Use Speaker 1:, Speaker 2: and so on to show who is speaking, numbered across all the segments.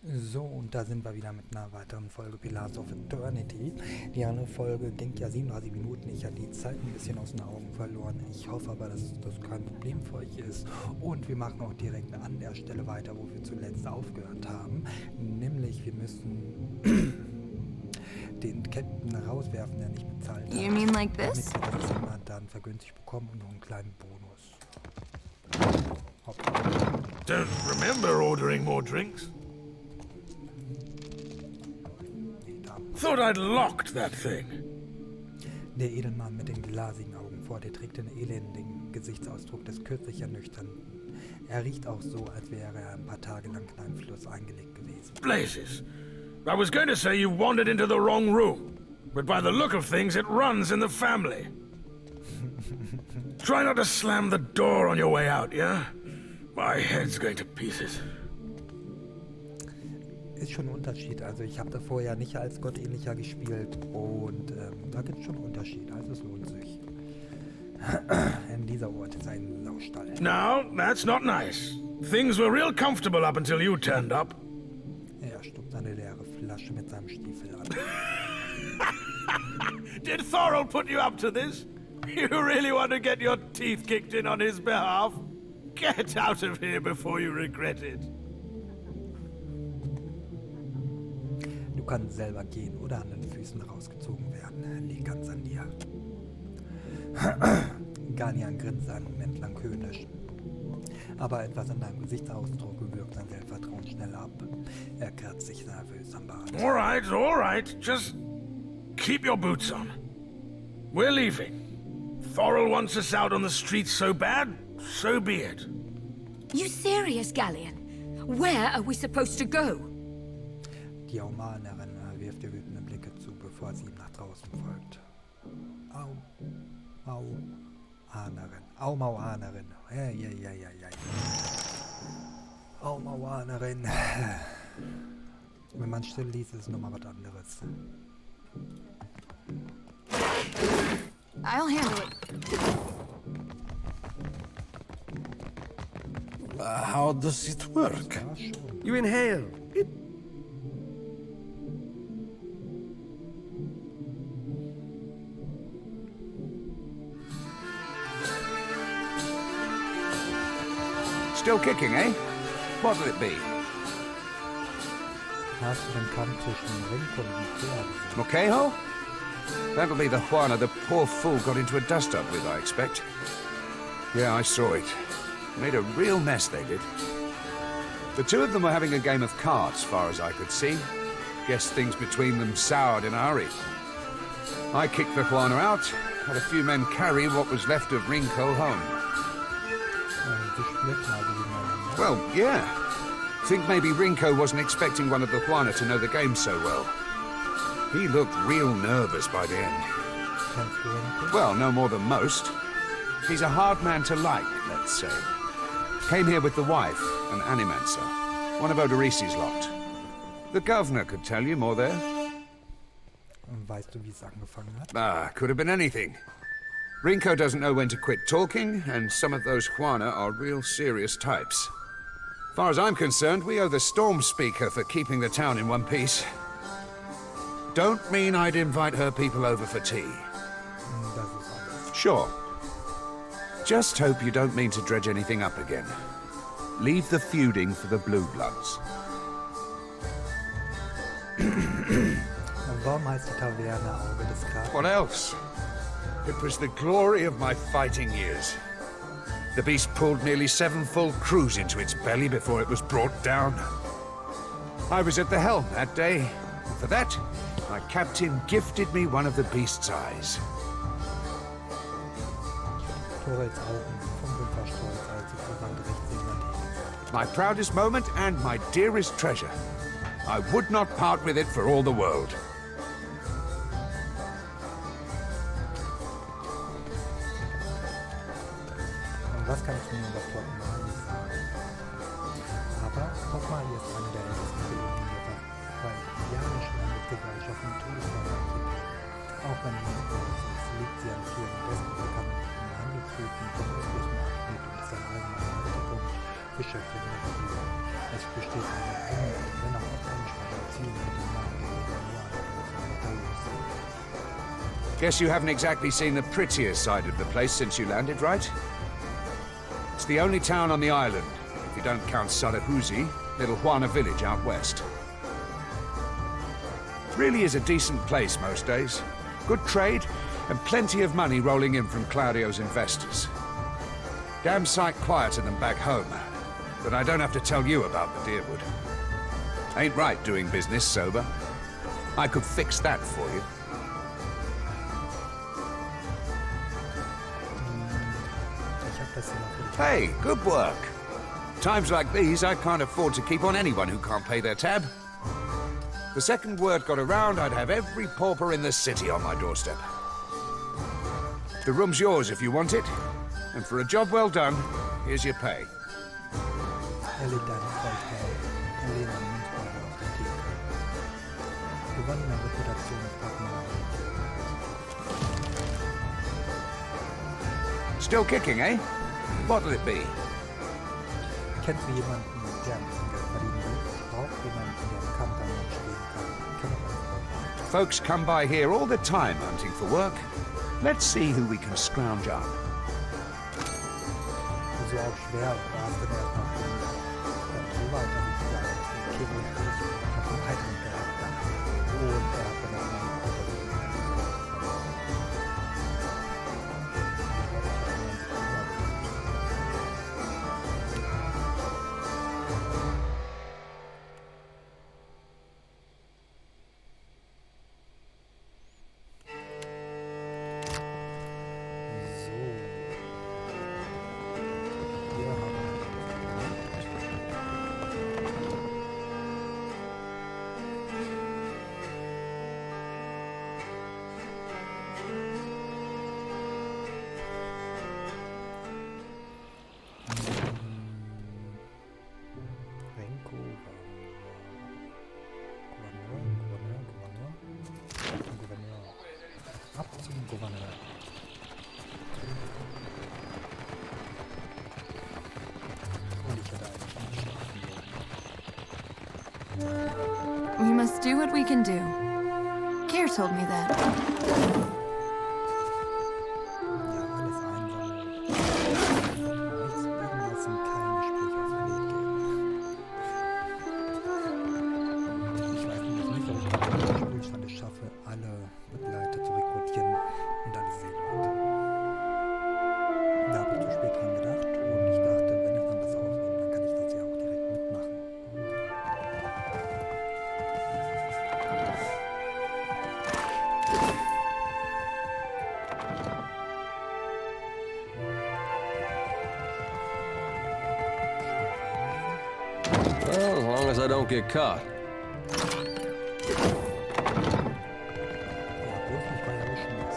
Speaker 1: So, und da sind wir wieder mit einer weiteren Folge Pillars of Eternity. Die andere Folge ging ja 37 Minuten. Ich habe die Zeit ein bisschen aus den Augen verloren. Ich hoffe aber, dass das kein Problem für euch ist. Und wir machen auch direkt an der Stelle weiter, wo wir zuletzt aufgehört haben. Nämlich, wir müssen den Captain rauswerfen, der nicht bezahlt hat.
Speaker 2: You mean like this?
Speaker 1: Damit wir das Zimmer dann vergünstigt bekommen und noch einen kleinen Bonus. Hopp.
Speaker 3: Don't remember ordering more drinks. Thought I'd locked that thing.
Speaker 1: Der Edelmann mit den glasigen Augen vor dir trägt den elendigen Gesichtsausdruck des kürzlich Ernüchternden. Er riecht auch so, als wäre er ein paar Tage lang in einen Fluss eingelegt gewesen.
Speaker 3: Blazes. I was going to say you wandered into the wrong room, but by the look of things, it runs in the family. Try not to slam the door on your way out, yeah? My head's going to pieces.
Speaker 1: Ist schon ein Unterschied. Also ich habe da vorher nicht als Gottähnlicher gespielt und da gibt es schon einen Unterschied. Also es lohnt sich. Denn dieser Ort ist ein Saustall.
Speaker 3: Now, that's not nice. Things were real comfortable up until you turned up.
Speaker 1: Er stupst eine leere Flasche mit seinem Stiefel an.
Speaker 3: Did Thorol put you up to this? You really want to get your teeth kicked in on his behalf? Get out of here before you regret it.
Speaker 1: Du kannst selber gehen oder an den Füßen rausgezogen werden. Liegt ganz an dir. Galian grinst einen Moment lang höhnisch. Aber etwas an deinem Gesichtsausdruck wirkt sein Selbstvertrauen schnell ab. Er kratzt sich nervös am Bart.
Speaker 3: All right. Just keep your boots on. We're leaving. Thorol wants us out on the streets so bad, so be it.
Speaker 2: You serious, Galleon? Where are we supposed to go?
Speaker 1: Die Aumanerin wirft ihr wütende Blicke zu, bevor sie ihm nach draußen folgt. Aumauanerin. Ja. Aumauanerin. Wenn man still liest, ist es nochmal was anderes.
Speaker 2: I'll handle it.
Speaker 4: How does it work?
Speaker 1: Ja, schon.
Speaker 4: You inhale.
Speaker 5: Still kicking, eh? What'll it be?
Speaker 1: Hast du den Kampf zwischen Rinko und Pferd gesehen?
Speaker 5: Mokeho? That'll be the Juana the poor fool got into a dust-up with, I expect. Yeah, I saw it. Made a real mess, they did. The two of them were having a game of cards, far as I could see. Guess things between them soured in a hurry. I kicked the Juana out, had a few men carry what was left of Rinko home.
Speaker 1: Sie splitten also gegeneinander.
Speaker 5: Well, yeah. Think maybe Rinko wasn't expecting one of the Juana to know the game so well. He looked real nervous by the end.
Speaker 1: Kennst du Rinko?
Speaker 5: Well, no more than most. He's a hard man to like, let's say. Came here with the wife, an animancer. One of Odorisi's lot. The governor could tell you more there.
Speaker 1: Weißt du, wie es angefangen hat?
Speaker 5: Ah, could have been anything. Rinko doesn't know when to quit talking, and some of those Juana are real serious types. Far as I'm concerned, we owe the Storm Speaker for keeping the town in one piece. Don't mean I'd invite her people over for tea.
Speaker 1: Das ist alles.
Speaker 5: Sure. Just hope you don't mean to dredge anything up again. Leave the feuding for the Blue Bloods.
Speaker 1: Warum heißt die Taverne Auge des Grabes?
Speaker 5: What else? It was the glory of my fighting years. The beast pulled nearly 7 full crews into its belly before it was brought down. I was at the helm that day, and for that, my captain gifted me one of the beast's eyes.
Speaker 1: Torels Augen funkeln vor Stolz, als sie zu seinem Rechtsehner
Speaker 5: My proudest moment and my dearest treasure. I would not part with it for all the world.
Speaker 1: Was kann ich Ihnen über Port Mali sagen? Aber Port Mali ist eine der ältesten Kolonien der brasilianischen Landesgesellschaft im Todesfall. Auch wenn sie nicht groß ist, liegt sie an vielen besten bekannten Handelsrouten vom östlichen Abschnitt und ist ein allgemeiner Haltepunkt für Schiffe in der Region. Es besteht eine enge, wenn auch
Speaker 5: Guess you haven't exactly seen the prettier side of the place since you landed, right? It's the only town on the island, if you don't count Sarahuzi, little Juana village out west. Really is a decent place most days. Good trade, and plenty of money rolling in from Claudio's investors. Damn sight quieter than back home, but I don't have to tell you about the Deerwood. Ain't right doing business sober. I could fix that for you. Hey, good work. Times like these, I can't afford to keep on anyone who can't pay their tab. The second word got around, I'd have every pauper in the city on my doorstep. The room's yours if you want it. And for a job well done, here's your pay. Still kicking, eh? What'll it be?
Speaker 1: Kennst du jemanden, der ein bisschen Geld verdienen will? Braucht jemanden, der im Kampf am Mund stehen kann? Kenne
Speaker 5: Folks come by here all the time hunting for work. Let's see who we can scrounge up.
Speaker 1: So auch schwer war es denn erst noch so weit, dass ich sage, okay, wo ich alles noch einen weiteren Charakter. Und er hat dann auch noch
Speaker 6: We must do what we can do. Care told me that.
Speaker 1: ja, alles einsammeln. Jetzt irgendwas im kein Gespräch auf den Weg gehen. Ich weiß nämlich nicht, ob ich mit dem Spielstand es schaffe, alle Begleiter zu rekrutieren und alle Seeleute. Da habe ich zu spät dran gedacht und ich dachte, wenn ich dann das aufnehme, dann kann ich das ja auch direkt mitmachen.
Speaker 7: Well, as long as I don't get caught.
Speaker 1: Ja, bloß nicht bei der Schmeiß.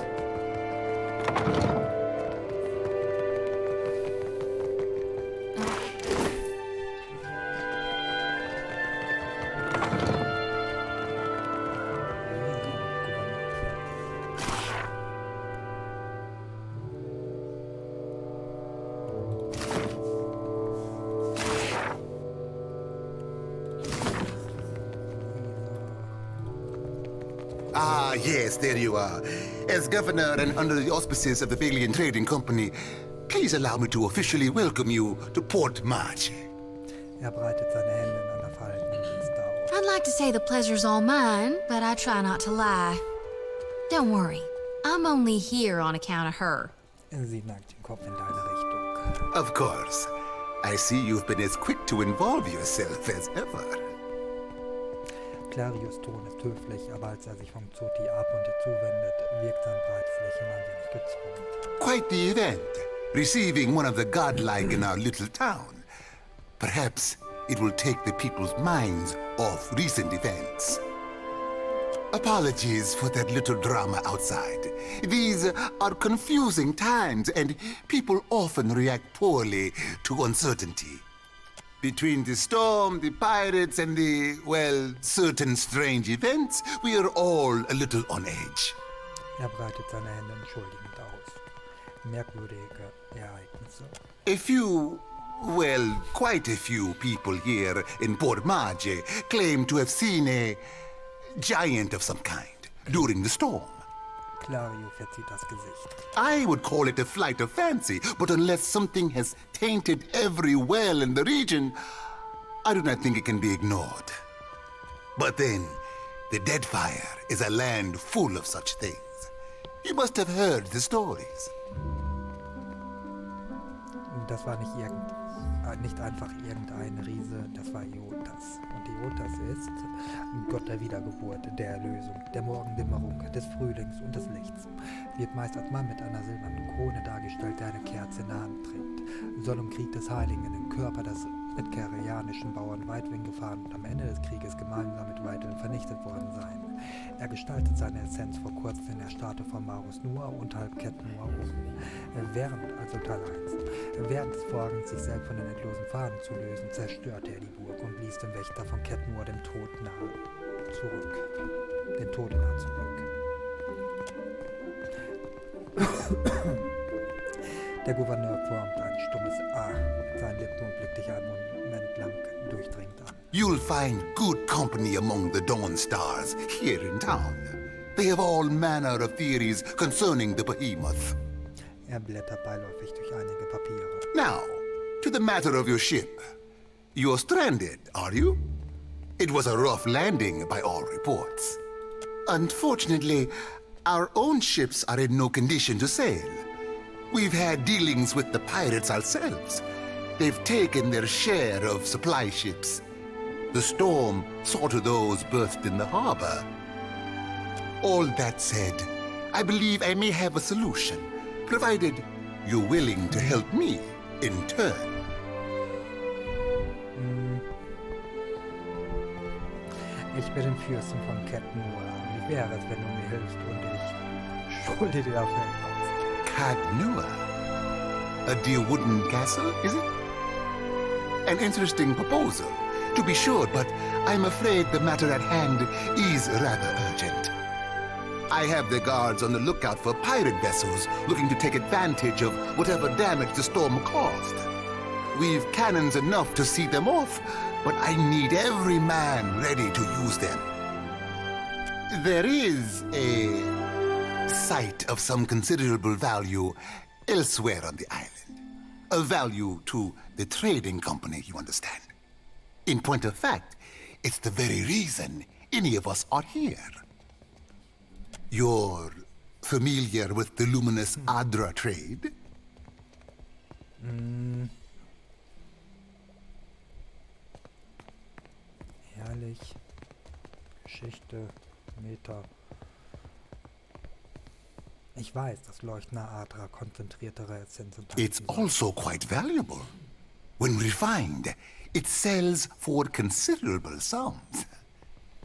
Speaker 8: Ah, yes, there you are. As governor and under the auspices of the Valiant Trading Company, please allow me to officially welcome you to Port March.
Speaker 1: Breitet seine Hände ineinander verhalten Geste aus.
Speaker 9: I'd like to say the pleasure's all mine, but I try not to lie. Don't worry, I'm only here on account of her.
Speaker 1: Sie neigt den Kopf in deine Richtung.
Speaker 8: Of course. I see you've been as quick to involve yourself as ever.
Speaker 1: Clarius' Ton ist höflich, aber als er sich vom Zoti ab und ihr zuwendet, wirkt sein breites Lächeln ein wenig gezwungen.
Speaker 8: Quite the event, receiving one of the godlike in our little town. Perhaps it will take the people's minds off recent events. Apologies for that little drama outside. These are confusing times, and people often react poorly to uncertainty. Between the storm, the pirates, and the, well, certain strange events, we are all a little on edge.
Speaker 1: Breitet seine Hände entschuldigend aus. Merkwürdige Ereignisse.
Speaker 8: A few, well, quite a few people here in Port Marge claim to have seen a giant of some kind during the storm.
Speaker 1: Clario verzieht das Gesicht.
Speaker 8: I would call it a flight of fancy, but unless something has tainted every well in the region, I do not think it can be ignored. But then, the Deadfire is a land full of such things. You must have heard the stories.
Speaker 1: Das war nicht einfach irgendein Riese, das war Iotas. Und Iotas ist Gott der Wiedergeburt, der Erlösung, der Morgendämmerung, des Frühlings und des Lichts. Wird meist als Mann mit einer silbernen Krone dargestellt, der eine Kerze in der Hand trägt. Soll im Krieg des Heiligen in den Körper des mitkerianischen Bauern Weitwin gefahren und am Ende des Krieges gemeinsam mit Weitwin vernichtet worden sein. Er gestaltet seine Essenz vor kurzem in der Statue von Marus Nur und Halbket Nur um. Während des Vorgangs, sich selbst von den endlosen Faden zu lösen, zerstörte er die Burg und ließ den Wächter von Ket Nur dem Tod nahe zurück. Der Gouverneur formte ein stummes A mit seinen Lippen und blickte dich einen Moment lang durchdringend an.
Speaker 8: You'll find good company among the Dawn Stars here in town. They have all manner of theories concerning the behemoth.
Speaker 1: Er blättert beiläufig durch einige Papiere.
Speaker 8: Now, to the matter of your ship. You're stranded, are you? It was a rough landing by all reports. Unfortunately, our own ships are in no condition to sail. We've had dealings with the pirates ourselves. They've taken their share of supply ships. The storm saw to those berthed in the harbor. All that said, I believe I may have a solution, provided you're willing to help me in turn.
Speaker 1: Ich bin den Fürsten von Ket Nur. Wie wäre es, wenn du mir hilfst und ich schulde dir dafür etwas?
Speaker 8: Ket Nur? A dear wooden castle, is it? An interesting proposal, to be sure, but I'm afraid the matter at hand is rather urgent. I have the guards on the lookout for pirate vessels looking to take advantage of whatever damage the storm caused. We've cannons enough to see them off, but I need every man ready to use them. There is a site of some considerable value elsewhere on the island. A value to the trading company, you understand. In point of fact, it's the very reason any of us are here. You're familiar with the luminous Adra trade?
Speaker 1: Herrlich. Geschichte, Meta. Ich weiß, dass leuchtender Adra konzentriertere Essenz und
Speaker 8: It's also quite valuable. When refined, it sells for considerable sums.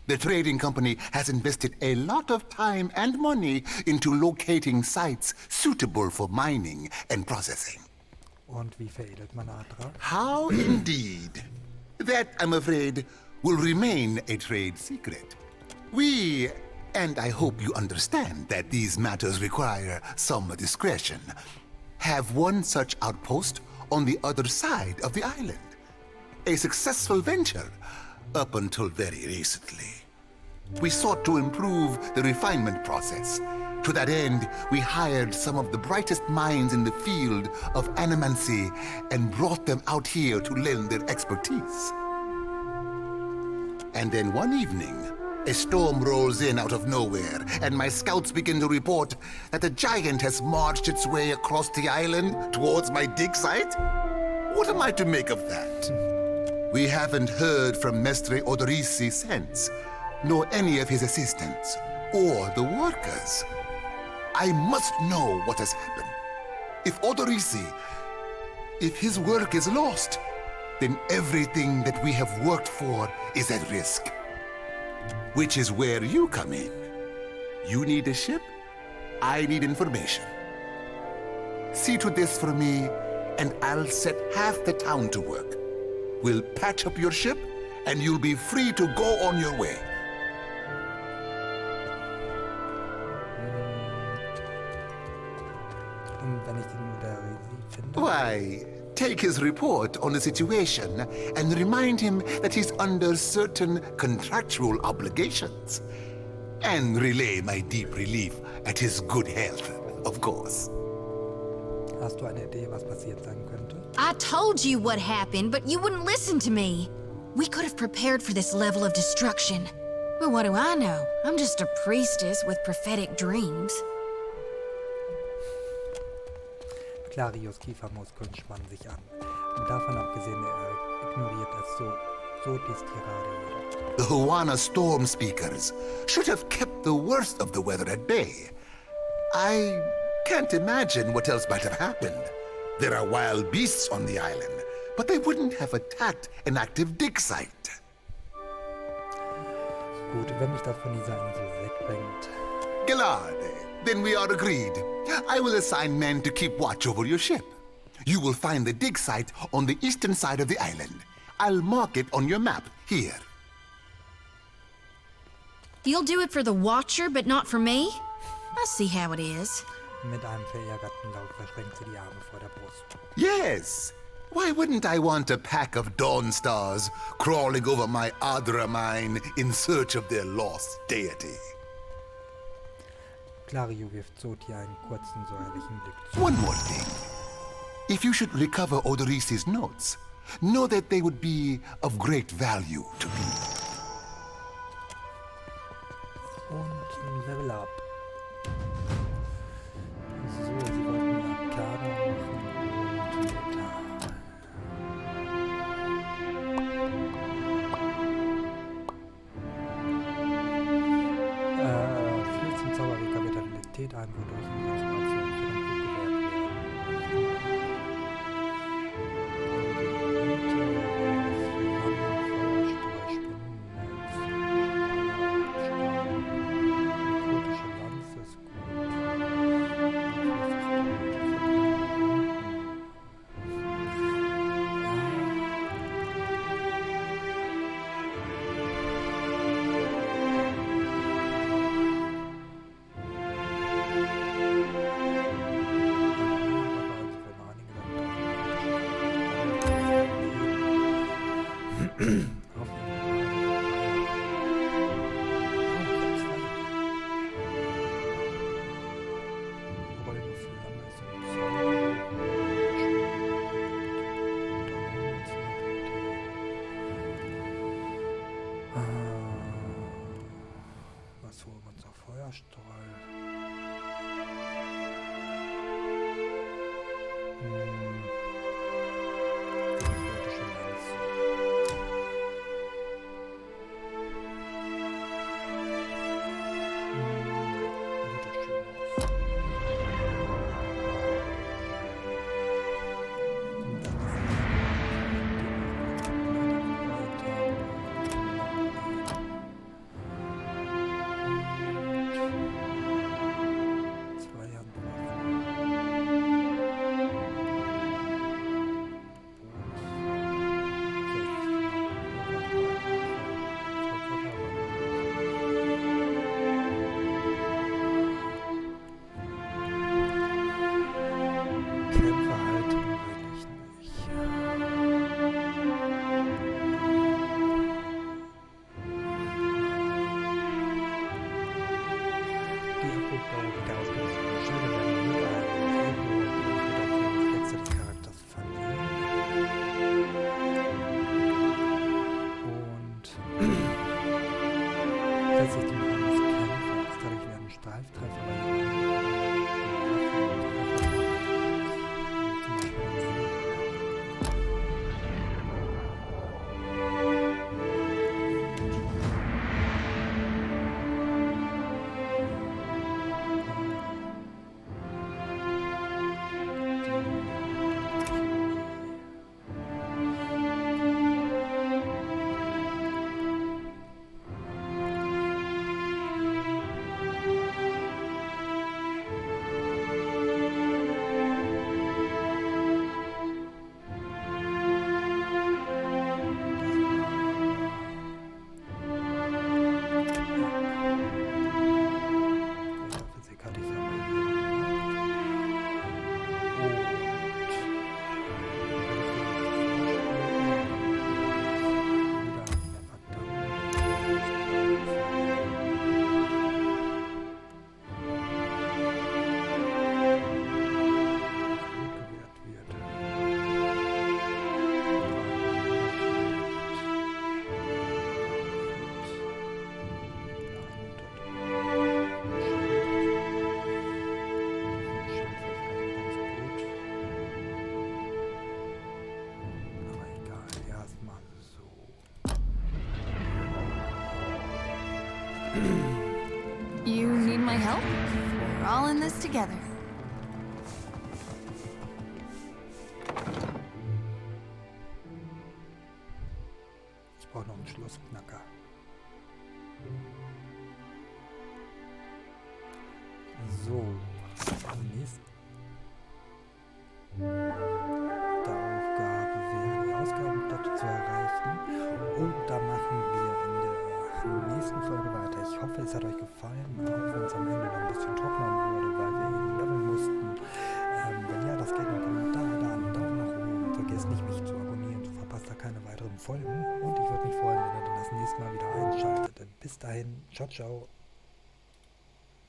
Speaker 8: The trading company has invested a lot of time and money into locating sites suitable for mining and processing.
Speaker 1: Und wie veredelt man Adra?
Speaker 8: How indeed? That, I'm afraid, will remain a trade secret. We, and I hope you understand that these matters require some discretion, have one such outpost on the other side of the island. A successful venture, up until very recently. We sought to improve the refinement process. To that end, we hired some of the brightest minds in the field of animancy and brought them out here to lend their expertise. And then one evening, a storm rolls in out of nowhere, and my scouts begin to report that a giant has marched its way across the island towards my dig site. What am I to make of that? We haven't heard from Mestre Odorisi since, nor any of his assistants, or the workers. I must know what has happened. If Odorisi, if his work is lost, then everything that we have worked for is at risk. Which is where you come in. You need a ship, I need information. See to this for me, and I'll set half the town to work. We'll patch up your ship, and you'll be free to go on your way.
Speaker 1: Und wenn ich den Udarisi finde?
Speaker 8: Why, take his report on the situation and remind him that he's under certain contractual obligations. And relay my deep relief at his good health, of course.
Speaker 1: Hast du eine Idee, was passiert sein könnte?
Speaker 9: I told you what happened, but you wouldn't listen to me. We could have prepared for this level of destruction. But what do I know? I'm just a priestess with prophetic dreams.
Speaker 1: Clarios Kiefermuskeln spannen sich an. Und davon abgesehen, er ignoriert es so dies Tirade jeder.
Speaker 8: The Huana storm speakers should have kept the worst of the weather at bay. I can't imagine what else might have happened. There are wild beasts on the island, but they wouldn't have attacked an active dig site.
Speaker 1: Gut, wenn mich das von dieser Insel wegbringt.
Speaker 8: Gelade, then we are agreed. I will assign men to keep watch over your ship. You will find the dig site on the eastern side of the island. I'll mark it on your map here.
Speaker 9: You'll do it for the Watcher, but not for me? I see how it is.
Speaker 1: Mit einem verärgerten Laut verschränkt sie die Arme vor der Brust.
Speaker 8: Yes. Why wouldn't I want a pack of Dawn Stars crawling over my Adra mine in search of their lost deity?
Speaker 1: Clario wirft Zotia einen kurzen, säuerlichen Blick zu.
Speaker 8: One more thing. If you should recover Odoris's notes, know that they would be of great value to me.
Speaker 1: Und Level Up. So, sie wollten Arcana machen und viel zum Zauberwirker Vitalität ein, wodurch die Inspiration für den Blick gewährt Was holen wir uns auf Feuerstrahl? Exotische Lanze. Sieht doch schön aus. Und dann ist
Speaker 6: You need my help? We're all in this together.
Speaker 1: Ich brauche noch einen Schlossknacker. So, nächste Aufgabe wäre, die Ausgabenplatte zu erreichen. Und da machen wir in der nächsten Folge weiter. Ich hoffe, es hat euch gefallen, auch wenn es am Ende dann ein bisschen trockener wurde, weil wir eben leveln mussten. Wenn ja, das geht, dann Kommentar da, einen Daumen nach oben. Vergesst nicht, mich zu abonnieren, so verpasst ihr keine weiteren Folgen. Und ich würde mich freuen, wenn ihr dann das nächste Mal wieder einschaltet. Bis dahin, ciao, ciao.